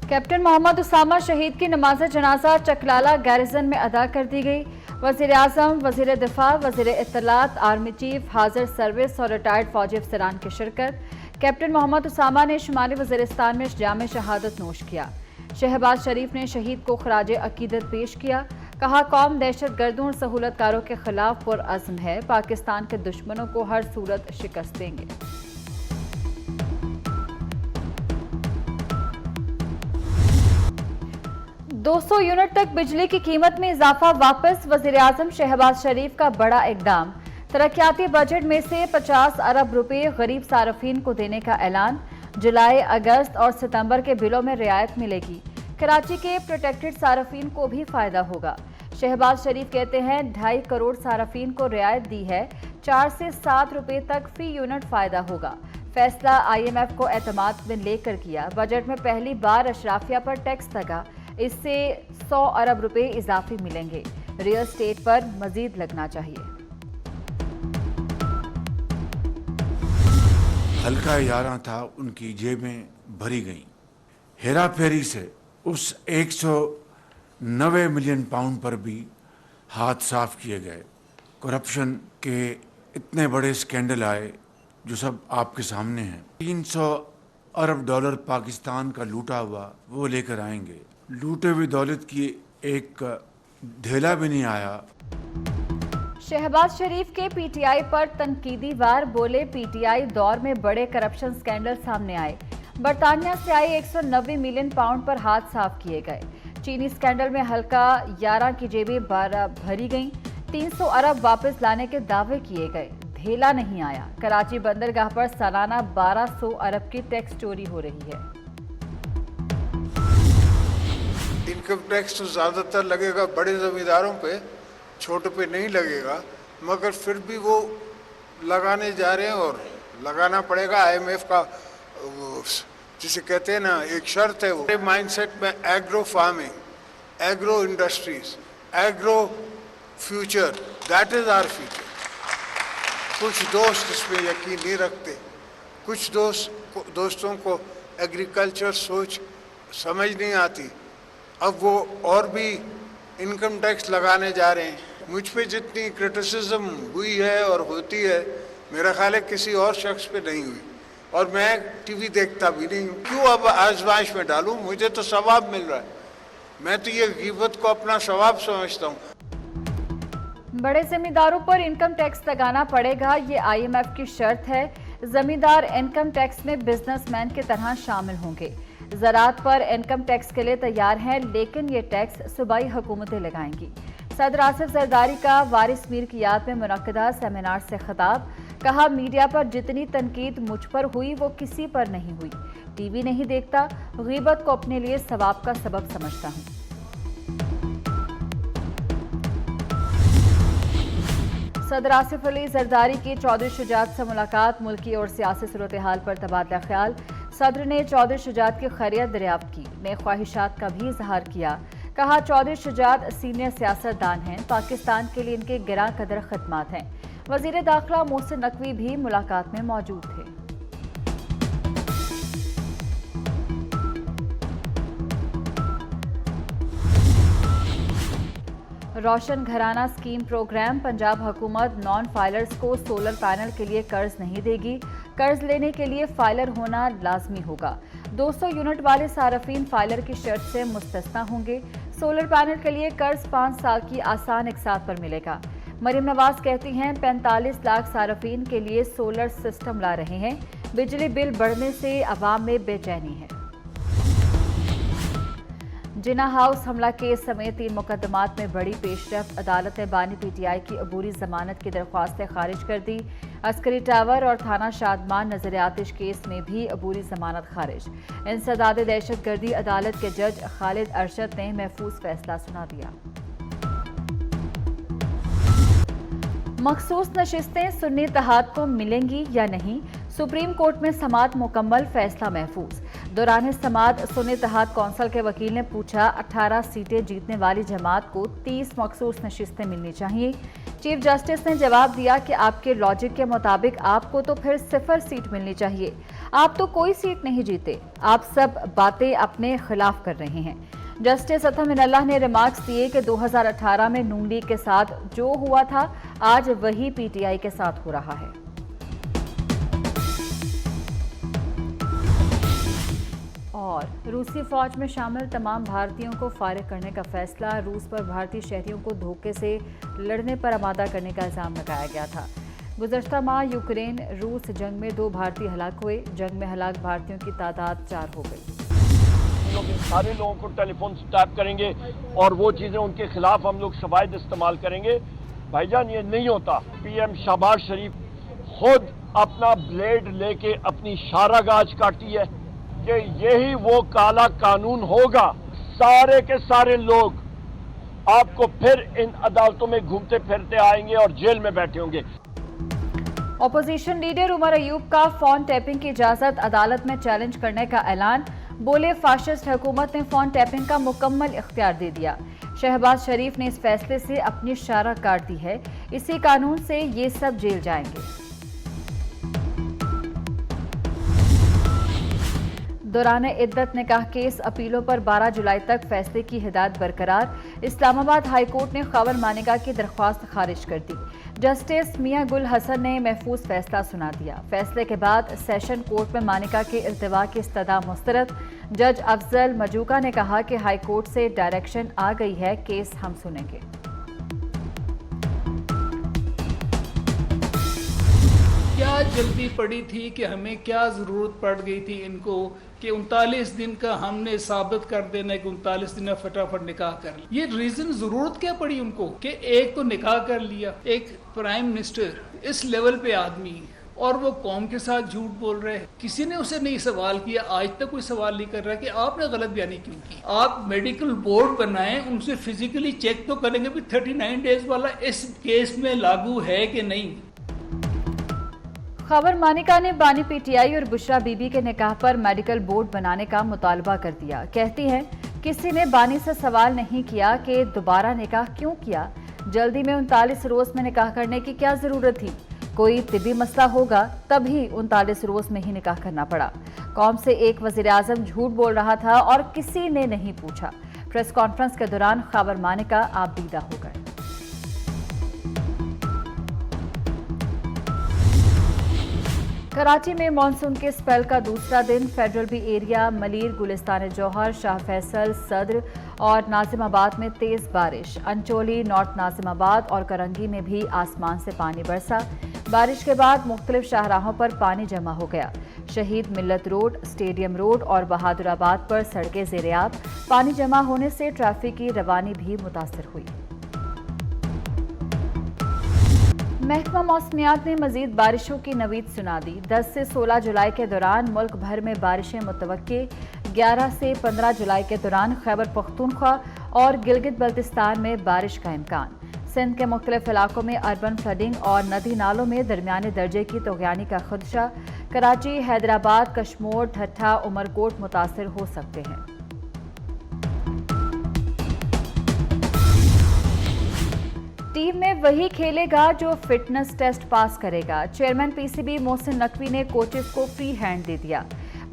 Captain Mohammad Usama शहीद की नमाज जनाजा चकलाला गैरिजन में अदा कर दी गई। वज़ीर आज़म, वज़ीर दिफा, वज़ीर इत्तलात, आर्मी चीफ, हाजिर सर्विस और रिटायर्ड फौजी अफसरान की शिरकत। कैप्टन मोहम्मद उसामा ने शुमाली वज़ीरिस्तान में जाम शहादत नोश किया। शहबाज शरीफ ने शहीद को खराज अकीदत पेश किया। कहा, कौम दहशत गर्दों और सहूलतकारों के खिलाफ पुरअज़्म है, पाकिस्तान के दुश्मनों को हर सूरत शिकस्त देंगे। दो 200 यूनिट तक बिजली की कीमत में इजाफा वापस। वज़ीर आज़म शहबाज शरीफ का बड़ा इकदाम। तरक्याती बजट में से 50 अरब रुपए गरीब सारफीन को देने का ऐलान। जुलाई, अगस्त और सितंबर के बिलों में रियायत मिलेगी। कराची के प्रोटेक्टेड सारफीन को भी फायदा होगा। शहबाज शरीफ कहते हैं 2.5 करोड़ सारफीन को रियायत दी है। 4 से 7 रुपए तक फी यूनिट फायदा होगा। फैसला IMF को एतमाद में लेकर किया। बजट में पहली बार अशराफिया पर टैक्स लगा। इससे 100 अरब रुपए इजाफी मिलेंगे। रियल एस्टेट पर मजीद लगना चाहिए। हल्का यारा था, उनकी जेबें भरी गईं। हेरा फेरी से उस 190 मिलियन पाउंड पर भी हाथ साफ किए गए। करप्शन के इतने बड़े स्कैंडल आए जो सब आपके सामने हैं। 300 अरब डॉलर पाकिस्तान का लूटा हुआ वो लेकर आएंगे। लूटे हुई दौलत की एक ढेला भी नहीं आया। शहबाज शरीफ के PTI पर तनकीदी वार। बोले, PTI दौर में बड़े करप्शन स्कैंडल सामने आए। बरतानिया से आए 190 मिलियन पाउंड पर हाथ साफ किए गए। चीनी स्कैंडल में हल्का 11 की जेबें 12 भरी गईं। 300 अरब वापस लाने के दावे किए गए। ढेला नहीं आया। कराची बंदरगाह पर सालाना 1200 अरब की टैक्स चोरी हो रही है। इनकम टैक्स तो ज़्यादातर लगेगा बड़े ज़मींदारों पे, छोटे पे नहीं लगेगा, मगर फिर भी वो लगाने जा रहे हैं और लगाना पड़ेगा। IMF का जिसे कहते हैं ना, एक शर्त है। वो माइंडसेट में agro farming, agro industries, agro future, that is our future. कुछ दोस्त इसमें यकीन नहीं रखते। कुछ दोस्तों को एग्रीकल्चर सोच समझ नहीं आती। अब वो और भी इनकम टैक्स लगाने जा रहे हैं। मुझ पे जितनी क्रिटिसिज्म हुई है और होती है, मेरा ख्याल है किसी और शख्स पे नहीं हुई। और मैं TV देखता भी नहीं हूँ। क्यों अब आजमाइश में डालूं? मुझे तो सवाब मिल रहा है। मैं तो ये गीबत को अपना सवाब समझता हूँ। बड़े जमींदारों पर इनकम टैक्स लगाना पड़ेगा, ये IMF की शर्त है। जमींदार इनकम टैक्स में बिजनेसमैन की तरह शामिल होंगे। ज़राअत पर इनकम टैक्स के लिए तैयार हैं, लेकिन ये टैक्स सूबाई हुकूमतें लगाएंगी। सदर आसिफ जरदारी का वारिस मीर की याद में मुनक्किदा सेमिनार से खिताब। कहा, मीडिया पर जितनी तनकीद मुझ पर हुई वो किसी पर नहीं हुई। TV नहीं देखता, गीबत को अपने लिए सवाब का सबब समझता हूँ। सदर आसिफ अली जरदारी की चौधरी शुजात से मुलाकात। मुल्की और सियासी सूरत हाल पर तबादला ख्याल। सदर ने चौधरी शुजात की खैरियत दरियाफ्त की। नेक ख्वाहिशात का भी इजहार किया। कहा, चौधरी शुजात सीनियर सियासतदान हैं, पाकिस्तान के लिए इनके गिरा कदर खिदमात हैं। वजीर दाखिला मोहसिन नकवी भी मुलाकात में मौजूद थे। रोशन घराना स्कीम प्रोग्राम। पंजाब हुकूमत नॉन फाइलर्स को सोलर पैनल के लिए कर्ज नहीं देगी। कर्ज लेने के लिए फाइलर होना लाजमी होगा। 200 यूनिट वाले सारफीन फाइलर की शर्त से मुस्तस्ना होंगे। सोलर पैनल के लिए कर्ज 5 साल की आसान इकसात पर मिलेगा। मरीम नवाज कहती हैं 45 लाख सारफीन के लिए सोलर सिस्टम ला रहे हैं। बिजली बिल बढ़ने से अवाम में बेचैनी है। जिना हाउस हमला केस समेत 3 मुकदमात में बड़ी पेशरफ्त। अदालत ने बानी PTI की अबूरी जमानत की दरख्वास्तें खारिज कर दी। अस्करी टावर और थाना शादमान नजरियातिश केस में भी अबूरी जमानत खारिज। इंसदाद दहशत गर्दी अदालत के जज खालिद अरशद ने महफूज फैसला सुना दिया। मखसूस नशिस्तें सुन्नी इत्तेहाद को मिलेंगी या नहीं, सुप्रीम कोर्ट में समाअत मुकम्मल, फैसला महफूज। दौरान समाअत सुन्नी इत्तेहाद कौंसिल के वकील ने पूछा, 18 सीटें जीतने वाली जमात को 30 मखसूस नशिस्तें मिलनी चाहिए। चीफ जस्टिस ने जवाब दिया कि आपके लॉजिक के मुताबिक आपको तो फिर 0 सीट मिलनी चाहिए। आप तो कोई सीट नहीं जीते, आप सब बातें अपने खिलाफ कर रहे हैं। जस्टिस अथम इनल्लाह ने रिमार्क्स दिए कि 2018 में नून लीग के साथ जो हुआ था आज वही पीटीआई के साथ हो रहा है। और रूसी फौज में शामिल तमाम भारतीयों को फारिग करने का फैसला। रूस पर भारतीय शहरियों को धोखे से लड़ने पर आमादा करने का इल्जाम लगाया गया था। गुज़श्ता माह यूक्रेन रूस जंग में 2 भारतीय हलाक हुए। जंग में हलाक भारतीयों की तादाद 4 हो गई। हम लोग इन सारे लोगों को टेलीफोन से टैप करेंगे और वो चीज़ें उनके खिलाफ हम लोग शवाहिद इस्तेमाल करेंगे। भाईजान ये नहीं होता। पीएम शहबाज शरीफ खुद अपना ब्लेड लेके अपनी शारागाज काटी है कि यही वो काला कानून होगा। सारे के सारे लोग आपको फिर इन अदालतों में घूमते फिरते आएंगे और जेल में बैठे होंगे। ऑपोजिशन लीडर उमर अयूब का फोन टैपिंग की इजाजत अदालत में चैलेंज करने का ऐलान। बोले फाशिस्ट हुकूमत ने फोन टैपिंग का मुकम्मल इख्तियार दे दिया। शहबाज शरीफ ने इस फैसले से अपनी शारा काट दी है। इसी कानून से ये सब जेल जाएंगे। दौरान इद्दत निकाह केस अपीलों पर 12 जुलाई तक फैसले की हिदायत बरकरार। इस्लामाबाद हाई कोर्ट ने खबर मानिका की दरख्वास्त खारिज कर दी। जस्टिस मियां गुल हसन ने महफूज फैसला सुना दिया। फैसले के बाद सेशन कोर्ट में मानिका के इल्तिवा की इस्तदा मुस्तरद। जज अफजल मजूका ने कहा कि हाई कोर्ट से डायरेक्शन आ गई है, केस हम सुनेंगे। क्या जल्दी पड़ी थी कि हमें क्या ज़रूरत पड़ गई थी इनको कि 39 दिन का हमने साबित कर देना है कि 39 दिन में फटाफट निकाह कर लिया। ये रीज़न ज़रूरत क्या पड़ी उनको कि एक तो निकाह कर लिया, एक प्राइम मिनिस्टर इस लेवल पे आदमी और वो कौम के साथ झूठ बोल रहे हैं। किसी ने उसे नहीं सवाल किया, आज तक कोई सवाल नहीं कर रहा कि आपने गलत बयानी क्यों की। आप मेडिकल बोर्ड बनाएं, उनसे फिजिकली चेक तो करेंगे भी 39 डेज वाला इस केस में लागू है कि नहीं। खबर मानिका ने बानी पीटीआई और बुशरा बीबी के निकाह पर मेडिकल बोर्ड बनाने का मुतालबा कर दिया। कहती है किसी ने बानी से सवाल नहीं किया कि दोबारा निकाह क्यों किया। जल्दी में 39 रोज में निकाह करने की क्या जरूरत थी। कोई तिबी मसला होगा तभी 39 रोज में ही निकाह करना पड़ा। कौम से एक वजीर आजम झूठ बोल रहा था और किसी ने नहीं पूछा। प्रेस कॉन्फ्रेंस के दौरान खबर मानिका आबदीदा हो गए। कराची में मानसून के स्पेल का दूसरा दिन। Federal B area, Malir, Gulistan जौहर, शाह फैसल, सदर और नाजिमाबाद में तेज बारिश। अंचोली, नॉर्थ नाजिमाबाद और करंगी में भी आसमान से पानी बरसा। बारिश के बाद मुख्तलिफ शाहराहों पर पानी जमा हो गया। शहीद मिल्लत रोड, स्टेडियम रोड और बहादुराबाद पर सड़कें ज़ेर-ए-आब। पानी जमा होने से ट्रैफिक की रवानी भी मुतासर हुई। महकमा मौसमियात ने मजीद बारिशों की नवीद सुना दी। 10 से 16 जुलाई के दौरान मुल्क भर में बारिशें मुतवक्के। 11 से 15 जुलाई के दौरान खैबर पख्तूनख्वा और गिलगित बल्तिस्तान में बारिश का इम्कान। सिंध के मुख्तलिफ इलाकों में अर्बन फ्लडिंग और नदी नालों में दरमियाने दर्जे की तोगयानी का खदशा। कराची, हैदराबाद, कश्मोर, ठट्ठा, उमरकोट मुतासर हो सकते हैं। टीम में वही खेलेगा जो फिटनेस टेस्ट पास करेगा। चेयरमैन पीसीबी मोहसिन नकवी ने कोचेस को फ्री हैंड दे दिया।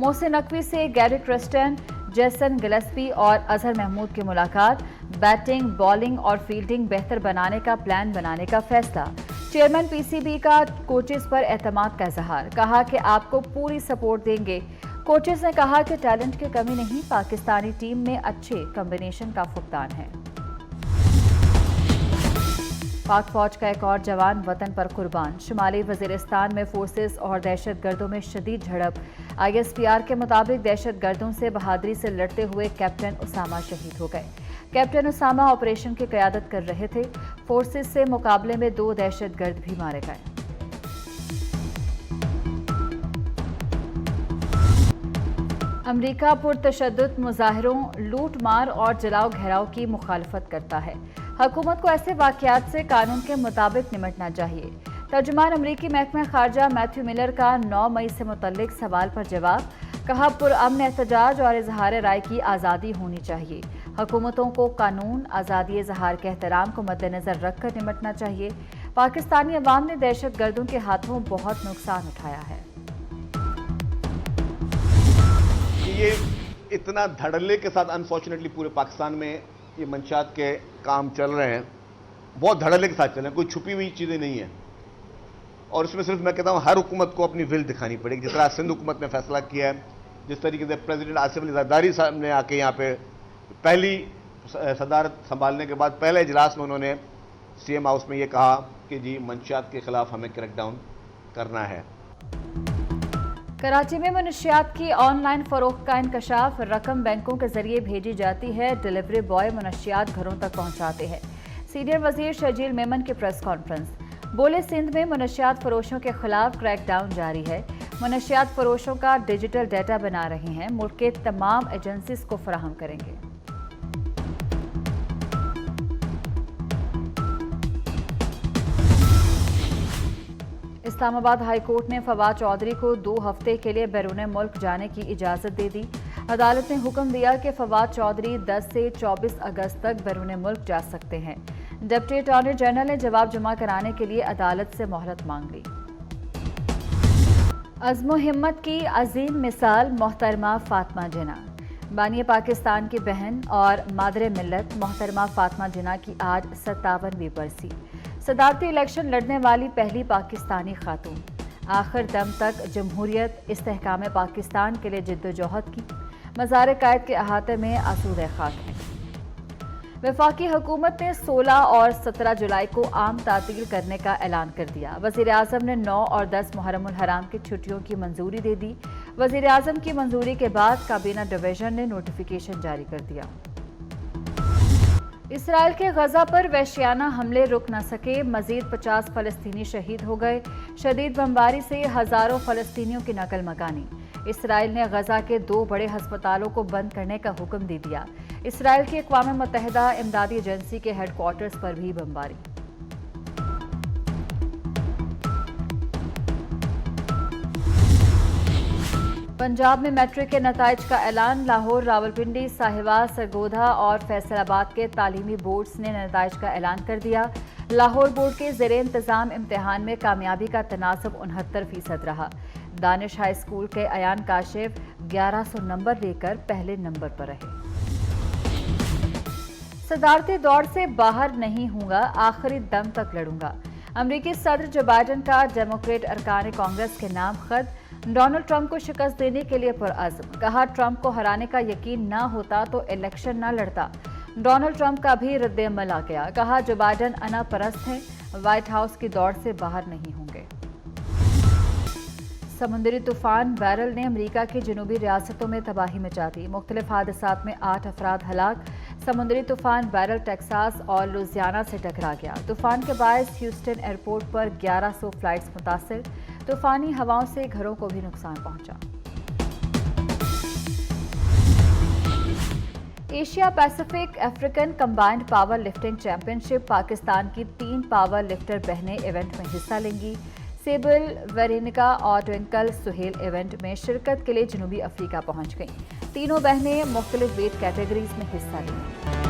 मोहसिन नकवी से गैरी क्रिस्टन, जेसन गिलेस्पी और अजहर महमूद की मुलाकात। बैटिंग, बॉलिंग और फील्डिंग बेहतर बनाने का प्लान बनाने का फैसला। चेयरमैन पीसीबी का कोचेस पर एतमाद का इजहार। कहा कि आपको पूरी सपोर्ट देंगे। कोचेस ने कहा कि टैलेंट की कमी नहीं, पाकिस्तानी टीम में अच्छे कॉम्बिनेशन का फुकदान है। पाक फौज का एक और जवान वतन पर कुर्बान। शुमाली वजीरिस्तान में फोर्सेस और दहशत गर्दों में शदीद झड़प। ISPR के मुताबिक दहशत गर्दों से बहादुरी से लड़ते हुए कैप्टन उसामा शहीद हो गए। कैप्टन उसामा ऑपरेशन की क़यादत कर रहे थे। फोर्सेस से मुकाबले में 2 दहशत गर्द भी मारे गए। अमरीका पुरतशद्दुद मुजाहिरों, लूट मार और जलाओ घेराव की मुखालफत करता है। हुकूमत को ऐसे वाक़यात से कानून के मुताबिक निपटना चाहिए। तर्जुमान अमरीकी महकमा खारजा मैथ्यू मिलर का 9 मई से मुतल्लिक सवाल पर जवाब। कहा पुरअमन एहतजाज और इजहार राय की आज़ादी होनी चाहिए। हुकूमतों को कानून, आज़ादी इजहार के एहतराम को मद्देनजर रखकर निपटना चाहिए। पाकिस्तानी अवाम ने दहशतगर्दों के हाथों बहुत नुकसान उठाया है। ये इतना धड़ल्ले के साथ अनफॉर्चुनेटली पूरे पाकिस्तान में ये मंशियात के काम चल रहे हैं, बहुत धड़ल्ले के साथ चल रहे हैं, कोई छुपी हुई चीज़ें नहीं है। और इसमें सिर्फ मैं कहता हूँ हर हुकूमत को अपनी विल दिखानी पड़ेगी। जिस तरह सिंध हुकूमत ने फैसला किया है, जिस तरीके से प्रेसिडेंट आसिफ अली जरदारी साहब ने आके यहाँ पे पहली सदारत संभालने के बाद पहले इजलास में उन्होंने सीएम हाउस में ये कहा कि जी मंशियात के खिलाफ हमें क्रैकडाउन करना है। कराची में मनशियात की ऑनलाइन फरोख्त का इंकशाफ, रकम बैंकों के जरिए भेजी जाती है, डिलीवरी बॉय मनशियात घरों तक पहुंचाते हैं। सीनियर वजीर शजील मेमन की प्रेस कॉन्फ्रेंस, बोले सिंध में मनशियात फरोशों के खिलाफ क्रैकडाउन जारी है। मनशियात फरोशों का डिजिटल डाटा बना रहे हैं, मुल्क के तमाम एजेंसीज को फराहम करेंगे। इस्लामाबाद हाई कोर्ट ने फवाद चौधरी को 2 हफ्ते के लिए बैरून मुल्क जाने की इजाज़त दे दी। अदालत ने हुक्म दिया कि फवाद चौधरी 10 से 24 अगस्त तक बैरून मुल्क जा सकते हैं। डिप्टी अटॉर्नी जनरल ने जवाब जमा कराने के लिए अदालत से मोहलत मांग ली। अज़्म हिम्मत की अजीम मिसाल मोहतरमा फातिमा जिन्ना, बानी पाकिस्तान की बहन और मादरे मिल्लत मोहतरमा फातिमा जिन्ना की आज 57वीं बरसी। सदारती इलेक्शन लड़ने वाली पहली पाकिस्तानी खातून, आखिर दम तक जमहूरियत इस्तेहकाम पाकिस्तान के लिए जिद्दोजहद की। मज़ार कायद के अहाते में आसूदे खाक है। वफाकी हुकूमत ने 16 और 17 जुलाई को आम तातील करने का ऐलान कर दिया। वज़ीर आज़म ने 9 और 10 मुहर्रम उल हराम की छुट्टियों की मंजूरी दे दी। वज़ीर आज़म की मंजूरी के बाद काबीना डिवीजन ने नोटिफिकेशन जारी कर दिया। इसराइल के गजा पर वहशियाना हमले रुक न सके, मजीद 50 फलस्तीनी शहीद हो गए। शदीद बमबारी से हजारों फलस्तीनियों की नकल मकानी। इसराइल ने गजा के 2 बड़े हस्पतालों को बंद करने का हुक्म दे दिया। इसराइल की अक़वाम मुत्तहिदा इमदादी एजेंसी के हेडक्वार्टर्स पर भी बमबारी। पंजाब में मैट्रिक के नताइज का ऐलान। लाहौर, रावलपिंडी, साहिवाल, सरगोधा और फैसलाबाद के तालीमी बोर्ड्स ने नताइज का ऐलान कर दिया। लाहौर बोर्ड के ज़ेरे इंतज़ाम इम्तिहान में कामयाबी का तनासब 69% रहा। दानिश हाई स्कूल के अयान काशिफ 1100 नंबर लेकर पहले नंबर पर रहे। सदारती दौड़ से बाहर नहीं हूँगा, आखिरी दम तक लड़ूंगा। अमरीकी सदर जो बाइडन का डेमोक्रेट अरकान कांग्रेस के नाम खत। डोनाल्ड ट्रंप को शिकस्त देने के लिए पुरअज़्म, कहा ट्रंप को हराने का यकीन ना होता तो इलेक्शन ना लड़ता। डोनाल्ड ट्रंप का भी रद्द-ए-अमल आ गया, कहा जो बाइडन अना परस्त हैं, व्हाइट हाउस की दौड़ से बाहर नहीं होंगे। समुद्री तूफान बैरल ने अमेरिका की जनूबी रियासतों में तबाही मचा दी। मुख्तलिफ हादसात में 8 अफराद हलाक। समुद्री तूफान बैरल टेक्सास और लुजियाना से टकरा गया। तूफान के बायस ह्यूस्टन एयरपोर्ट पर 1100 फ्लाइट्स मुतासिर। तूफानी हवाओं से घरों को भी नुकसान पहुंचा। Asia Pacific African combined power lifting championship, Pakistan की 3 पावर लिफ्टर बहनें इवेंट में हिस्सा लेंगी। सेबिल, वेरेनिका और ट्विंकल सुहेल इवेंट में शिरकत के लिए जनूबी अफ्रीका पहुंच गईं। तीनों बहनें मुख्तलिफ वेट कैटेगरीज में हिस्सा लेंगी।